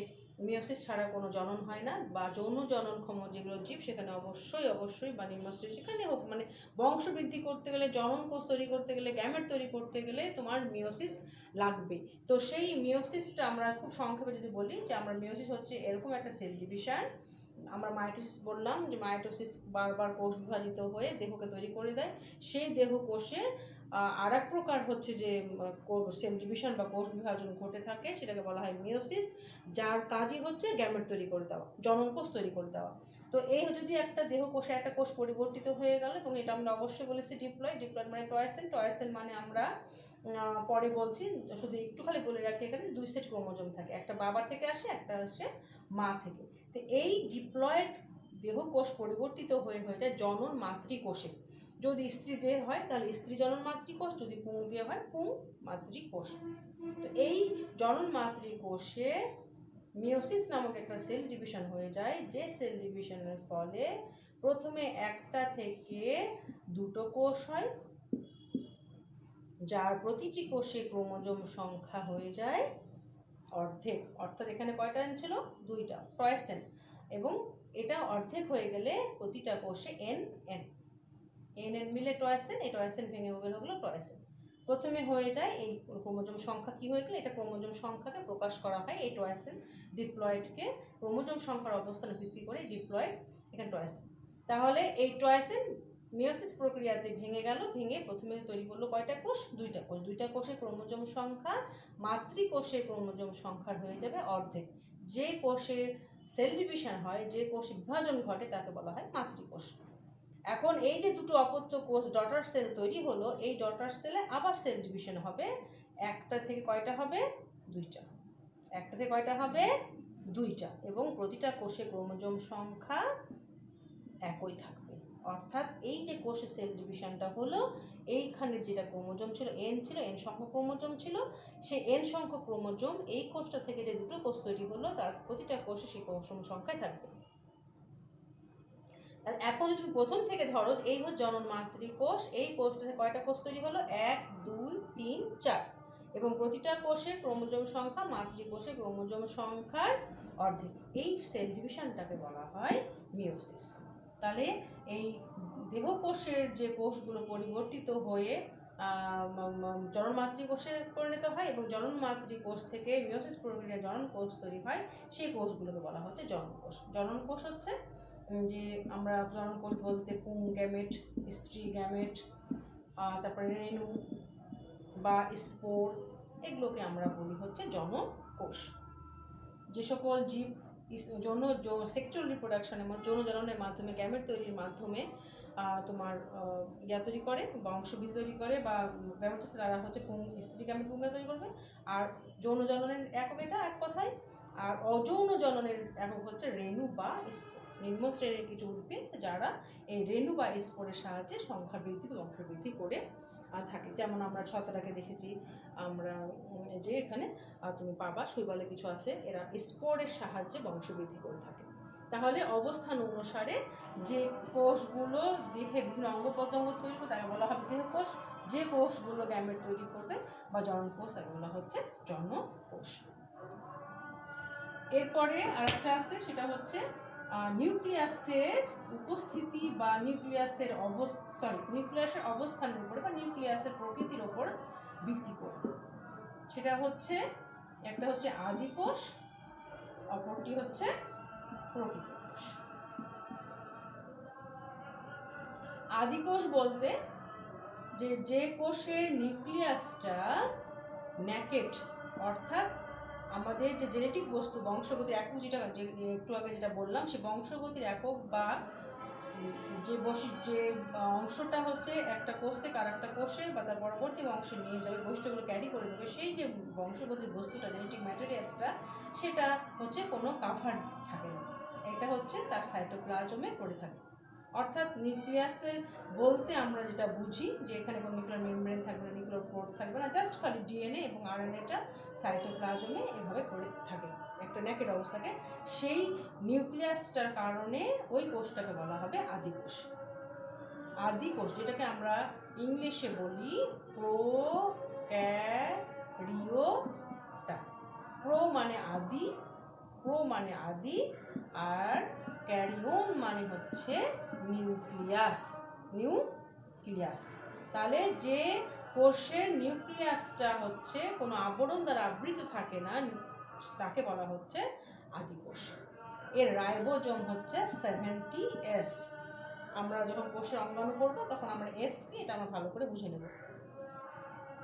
মিওসিস ছাড়া কোনো জনন হয় না, বা যৌন জননক্ষম যেগুলো জীব, সেখানে অবশ্যই বা নিম্নস্তরী যেখানে হোক, মানে বংশ বৃদ্ধি করতে গেলে, জনন কোষ তৈরি করতে গেলে, গ্যামেট তৈরি করতে গেলে তোমার মিওসিস লাগবে। তো সেই মিওসিসটা আমরা খুব সংক্ষেপে যদি বলি, যে আমরা মিওসিস হচ্ছে এরকম একটা সেল ডিভিশন। আমরা মাইটোসিস বললাম যে মাইটোসিস বারবার কোষ বিভাজিত হয়ে দেহকে তৈরি করে দেয়। সেই দেহ কোষে আর এক প্রকার হচ্ছে যে সেল ডিভিশন বা কোষ বিভাজন ঘটে থাকে, সেটাকে বলা হয় মিওসিস, যার কাজই হচ্ছে গ্যামেট তৈরি করে দেওয়া, জনন কোষ তৈরি করে দেওয়া। তো এই যদি একটা দেহ কোষে একটা কোষ পরিবর্তিত হয়ে গেল, এবং এটা আমরা অবশ্যই বলেছি ডিপ্লয়েড মানে টয়েসেন মানে আমরা পরে বলছি, শুধু একটু খালি বলে রাখি, এখানে 2 সেট ক্রোমোজোম থাকে, একটা বাবার থেকে আসে, একটা আসে মা থেকে। তো এই ডিপ্লয়েড দেহ কোষ পরিবর্তিত হয়ে যায় জনন মাতৃকোষে। যদি স্ত্রী দেহ হয় তাহলে স্ত্রী জনন মাতৃকোষ, যদি পুং দেহ হয় পুং মাতৃকোষ। তো এই জনন মাতৃকোষে মিওসিস নামক একটা সেল ডিভিশন হয়ে যায়, যে সেল ডিভিশনের ফলে প্রথমে একটা থেকে দুটো কোষ হয়, যার প্রতিটি কোষে ক্রোমোজোম সংখ্যা হয়ে যায় অর্ধেক। অর্থাৎ এখানে কয়টা এন ছিল? 2টা, টয়েসেন। এবং এটা অর্ধেক হয়ে গেলে প্রতিটা কোষে এন এন এন এন মিলে টয়েসেন, এই টয়েসেন ভেঙে হলো টয়েসেন। প্রথমে হয়ে যায় এই ক্রোমোজোম সংখ্যা কি হয়ে গেলে এটা ক্রোমোজোম সংখ্যাকে প্রকাশ করা হয় এই টয়েসেন ডিপ্লয়েডকে ক্রোমোজোম সংখ্যার অবস্থানে ভিত্তি করে ডিপ্লয়েড, এখানে টয়েসেন। তাহলে এই টয়েসেন মিওসিস প্রক্রিয়াতে ভেঙে গেল, ভেঙে প্রথমে তৈরি করলো কয়টা কোষ? 2টা কোষ। 2টা কোষে ক্রোমোজোম সংখ্যা মাতৃকোষে ক্রোমোজোম সংখ্যার হয়ে যাবে অর্ধেক। যে কোষে সেল ডিভিশন হয়, যে কোষে বিভাজন ঘটে, তাকে বলা হয় মাতৃকোষ। এখন এই যে দুটো অপত্য কোষ ডটার সেল তৈরি হলো, এই ডটার সেলে আবার সেল ডিভিশন হবে, একটা থেকে কয়টা হবে? 2টা। একটা থেকে কয়টা হবে? 2টা। এবং প্রতিটা কোষে ক্রোমোজোম সংখ্যা একই থাকবে। অর্থাৎ এই যে কোষে সেল ডিভিশনটা হলো, এইখানে যেটা ক্রোমোজোম ছিল এন সংখ্যক ক্রোমোজোম ছিল, সেই এন সংখ্যক ক্রোমোজোম এই কোষটা থেকে যে দুটো কোষ তৈরি হলো তার প্রতিটা কোষে সেই ক্রোমোজোম সংখ্যায় থাকবে। এখন যদি তুমি প্রথম থেকে ধরো, এই হচ্ছে জনন মাতৃকোষ, এই কোষটাতে কয়টা কোষ তৈরি হলো? 1 2 3 4, এবং প্রতিটা কোষে ক্রোমোজোম সংখ্যা মাতৃকোষে ক্রোমোজোম সংখ্যার অর্ধেক। এই সেল ডিভিশনটাকে বলা হয় মিওসিস। তাহলে এই দেহকোষের যে কোষগুলো পরিবর্তিত হয়ে জনন মাতৃকোষে পরিণত হয়, এবং জনন মাতৃকোষ থেকে মিওসিস প্রক্রিয়ায় জনন কোষ তৈরি হয়, সেই কোষগুলোকে বলা হচ্ছে জনন কোষ। জনন কোষ হচ্ছে যে আমরা জনন কোষ বলতে পুং গ্যামেট, স্ত্রী গ্যামেট, তারপরে রেণু বা স্পোর, এগুলোকে আমরা বলি হচ্ছে জনন কোষ। যে সকল জীব যৌন সেক্সুয়াল রিপ্রোডাকশনের যৌন জননের মাধ্যমে গ্যামেট তৈরির মাধ্যমে তোমার ইয়া তৈরি করে, বংশবৃদ্ধি তৈরি করে, বা গ্যামেট তারা হচ্ছে স্ত্রী গ্যামেট পুঙ্গা তৈরি করবে। আর যৌন জননের একক এটা এক কথায়, আর অযৌন জননের একক হচ্ছে রেণু বা স্পোর। নিম্ন শ্রেণীর কিছু উদ্ভিদ যারা এই রেণু বা স্পোরের সাহায্যে সংখ্যা বৃদ্ধি বা বংশবৃদ্ধি করে থাকে, যেমন আমরা ছত্রাকে দেখেছি, আমরা যে এখানে তুমি পাবা শৈবালে কিছু আছে, এরা স্পোরের সাহায্যে বংশবৃদ্ধি করে থাকে। তাহলে অবস্থান অনুসারে যে কোষগুলো দেহে বিভিন্ন অঙ্গ প্রত্যঙ্গ তৈরি করবে তাকে বলা হবে দেহকোষ, যে কোষগুলো গ্যামেট তৈরি করবে বা জনন কোষ তাকে বলা হচ্ছে জনন কোষ। এরপরে আরেকটা আছে, সেটা হচ্ছে নিউক্লিয়াসের উপস্থিতি বা নিউক্লিয়াসের অবস্থানের উপরে বা নিউক্লিয়াসের প্রকৃতির উপর ভিত্তি করে। সেটা হচ্ছে একটা হচ্ছে আদি কোষ, অপরটি হচ্ছে প্রকৃত কোষ। আদি কোষ বলতে যে কোষের নিউক্লিয়াসটা ন্যাকেট, অর্থাৎ আমাদের যে জেনেটিক বস্তু বংশগতির একক, যেটা একটু আগে যেটা বললাম, সে বংশগতির একক বা যে অংশটা হচ্ছে একটা কোষ থেকে আর একটা কোষে বা তার পরবর্তী অংশে নিয়ে যাবে, বৈশিষ্ট্যগুলো ক্যারি করে দেবে, সেই যে বংশগতির বস্তুটা জেনেটিক ম্যাটেরিয়ালসটা, সেটা হচ্ছে কোনো কাভার থাকে না, এটা হচ্ছে তার সাইটোপ্লাজমে পড়ে থাকে। অর্থাৎ নিউক্লিয়াসের বলতে আমরা যেটা বুঝি যে এখানে কোনো নিউক্লিয়ার মেমব্রেন থাকবে না, নিউক্লিয়ার ফ্লোর থাকবে না, জাস্ট খালি ডিএনএ এবং আরএনএটা সাইটোপ্লাজমে এভাবে পড়ে থাকে একটা ন্যাকেড অবস্থাকে। সেই নিউক্লিয়াসটার কারণে ওই কোষটাকে বলা হবে আদি কোষ। আদি কোষ যেটাকে আমরা ইংলিশে বলি প্রোক্যারিওটা। প্রো মানে আদি, আর ক্যারিওন মানে হচ্ছে নিউক্লিয়াস। তাহলে যে কোষের নিউক্লিয়াসটা হচ্ছে কোনো আবরণ দ্বারা আবৃত থাকে না, তাকে বলা হচ্ছে আদি কোষ। এর রাইবোজোম হচ্ছে 70S। আমরা যখন কোষের অঙ্গাণু পড়বো তখন আমরা এসকে এটা আমরা ভালো করে বুঝে নেব।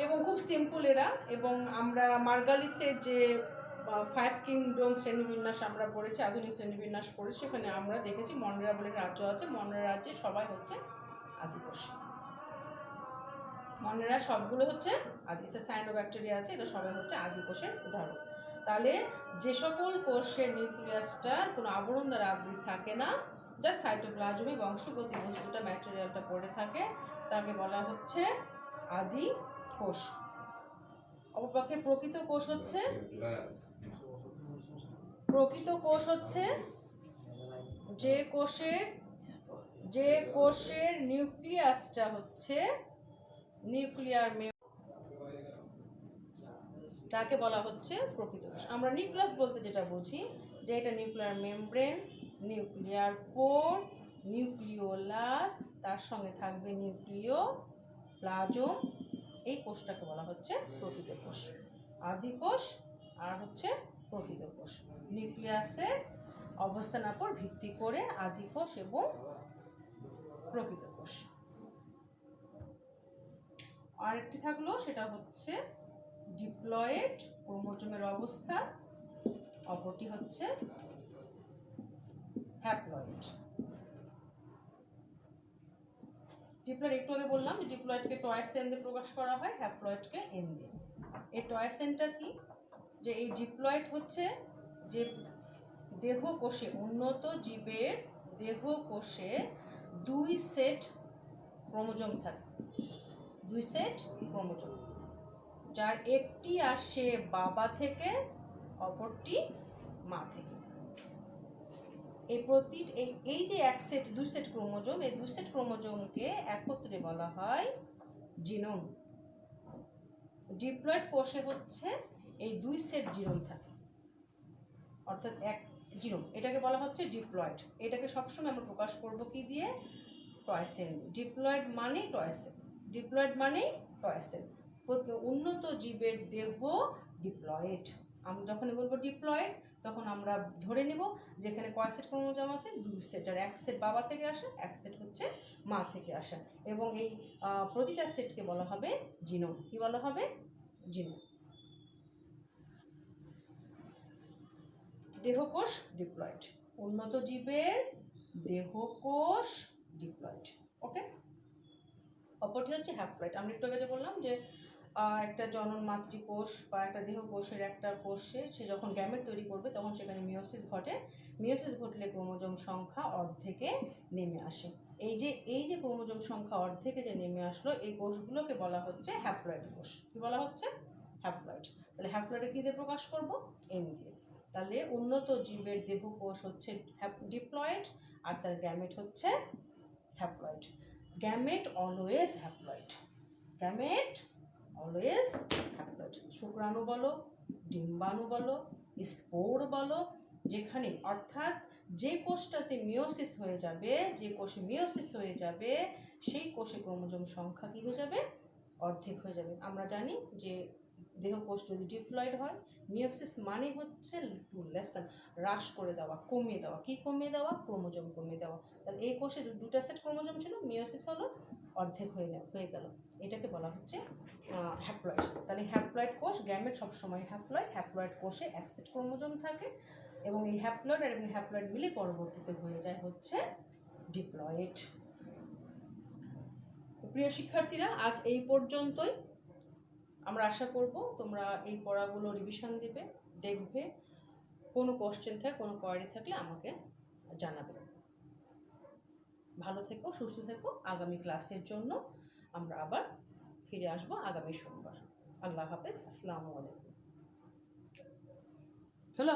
এবং খুব সিম্পল এরা, এবং আমরা মার্গালিসের যে ফাইভ কিংডম শ্রেণীবিন্যাস আমরা পড়েছি, আধুনিক শ্রেণীবিন্যাস পড়েছি, সেখানে আমরা দেখেছি মনরেরা বলে রাজ্য আছে, মনরেরা রাজ্যে সবাই হচ্ছে আদিবাসী। মনরেরা সবগুলো হচ্ছে আদি, সায়ানোব্যাকটেরিয়া আছে, এটা সবাই হচ্ছে আদি কোষের উদাহরণ। তাহলে যে সকল কোষের নিউক্লিয়াসটা কোনো আবরণ দ্বারা আবৃত থাকে না, যা সাইটোপ্লাজমে বংশগতি বস্তুটা ম্যাটেরিয়ালটা পড়ে থাকে, তাকে বলা হচ্ছে আদি কোষ। অপরপক্ষে প্রকৃত কোষ হচ্ছে যে কোষের নিউক্লিয়াসটা হচ্ছে নিউক্লিয়ার তাকে বলা হচ্ছে প্রকৃত কোষ। আমরা নিউক্লিয়াস বলতে যেটা বুঝি যে এটা নিউক্লিয়ার মেমব্রেন, নিউক্লিয়ার পোর, নিউক্লিওলাস, তার সঙ্গে থাকবে নিউক্লিওপ্লাজম, এই কোষটাকে বলা হচ্ছে প্রকৃত কোষ। আদি কোষ আর হচ্ছে প্রকৃত কোষ। নিউক্লিয়াসের অবস্থানের উপর ভিত্তি করে আদি কোষ এবং প্রকৃত কোষ। আরেকটি থাকলো, সেটা হচ্ছে ডিপ্লয়েড ক্রোমোজোমের অবস্থা, অপরটি হচ্ছে হ্যাপ্লয়েড। ডিপ্লয়েড একটু আগে বললাম যে ডিপ্লয়েডকে টয়েস এন দিয়ে প্রকাশ করা হয়, হ্যাপ্লয়েডকে এন দিয়ে। এই টয়েস এনটা কি, যে এই ডিপ্লয়েড হচ্ছে যে দেহকোষে, উন্নত জীবের দেহকোষে 2 সেট ক্রোমোজোম থাকে, 2 সেট ক্রোমোজোম, যার একটি আসে বাবা থেকে, অপরটি মা থেকে। এই যে 2 সেট ক্রোমোজোম, এই 2 সেট ক্রোমোজোমকে একত্রে বলা হয় জিনোম। ডিপ্লয়েড কোষে হচ্ছে এই 2 সেট জিনোম থাকে, অর্থাৎ এক জিনোম, এটাকে বলা হচ্ছে ডিপ্লয়েড। এটাকে সবসময় আমরা প্রকাশ করব কি দিয়ে, টয়েসেন। ডিপ্লয়েড মানে টয়েসেন, ডিপ্লয়েড মানে টয়েসেন। উন্নত জীবের দেহ ডিপ্লয়েড। আমরা যখনই বলবো ডিপ্লয়েড, তখন আমরা ধরে নেব যেখানে কয় সেট ক্রোমোজোম আছে, 2 সেট, আর 1 সেট বাবা থেকে আসে, 1 সেট হচ্ছে মা থেকে আসে, এবং এই প্রতিটা সেটকে বলা হবে জিনোম। কি বলা হবে, জিনোম। দেহকোষ ডিপ্লয়েড, উন্নত জীবের দেহকোষ ডিপ্লয়েড। ওকে, অপরটি হচ্ছে হ্যাপ্লয়েড। আমরা একটু আগে বললাম যে একটা জনন মাতৃকোষ বা একটা দেহকোষের একটা কোষে সে যখন গ্যামেট তৈরি করবে, তখন সেখানে মিওসিস ঘটে। মিওসিস ঘটলে ক্রোমোজোম সংখ্যা অর্ধেকে নেমে আসে। এই যে ক্রোমোজোম সংখ্যা অর্ধেকে যে নেমে আসলো, এই কোষগুলোকে বলা হচ্ছে হ্যাপ্লয়েড কোষ। কি বলা হচ্ছে, হ্যাপ্লয়েড। তাহলে হ্যাপ্লয়েডে কি দিয়ে প্রকাশ করব, এন দিয়ে। তাহলে উন্নত জীবের দেহকোষ হচ্ছে ডিপ্লয়েড, আর তার গ্যামেট হচ্ছে haploid. Gamete always haploid, gamete always haploid. শুক্রাণু বলো, ডিম্বাণু বলো, স্পোর বলো, যেখানে, অর্থাৎ যে কোষটাতে মিওসিস হয়ে যাবে, যে কোষে মিওসিস হয়ে যাবে, সেই কোষে ক্রোমোজোম সংখ্যা কি হয়ে যাবে, অর্ধেক হয়ে যাবে। আমরা জানি যে দেহকোষ যদি ডিপ্লয়েড হয়, মিওসিস মানে হচ্ছে টু লেসন, হ্রাস করে দেওয়া, কমিয়ে দেওয়া। কি কমিয়ে দেওয়া, ক্রোমোজোম কমিয়ে দেওয়া। তাহলে এই কোষে 2টা সেট ক্রোমোজোম ছিল, মিওসিস হলো, অর্ধেক হয়ে গেল, এটাকে বলা হচ্ছে হ্যাপ্লয়েড। তাহলে হ্যাপ্লয়েড কোষ, গ্যামেট সবসময় হ্যাপ্লয়েড। হ্যাপ্লয়েড কোষে 1 সেট ক্রোমোজোম থাকে, এবং এই হ্যাপ্লয়েড আর হ্যাপ্লয়েড মিলে পরবর্তীতে হয়ে যায় হচ্ছে ডিপ্লয়েড। প্রিয় শিক্ষার্থীরা, আজ এই পর্যন্তই। আমরা আশা করব তোমরা এই পড়াগুলো রিভিশন দিবে, দেখবে, কোনো কোশ্চেন থাকে, কোনো কোয়ারি থাকলে আমাকে জানাবে। ভালো থেকো, সুস্থ থেকো। আগামী ক্লাসের জন্য আমরা আবার ফিরে আসবো আগামী সোমবার। আল্লাহ হাফেজ, আসসালামু আলাইকুম। হ্যালো।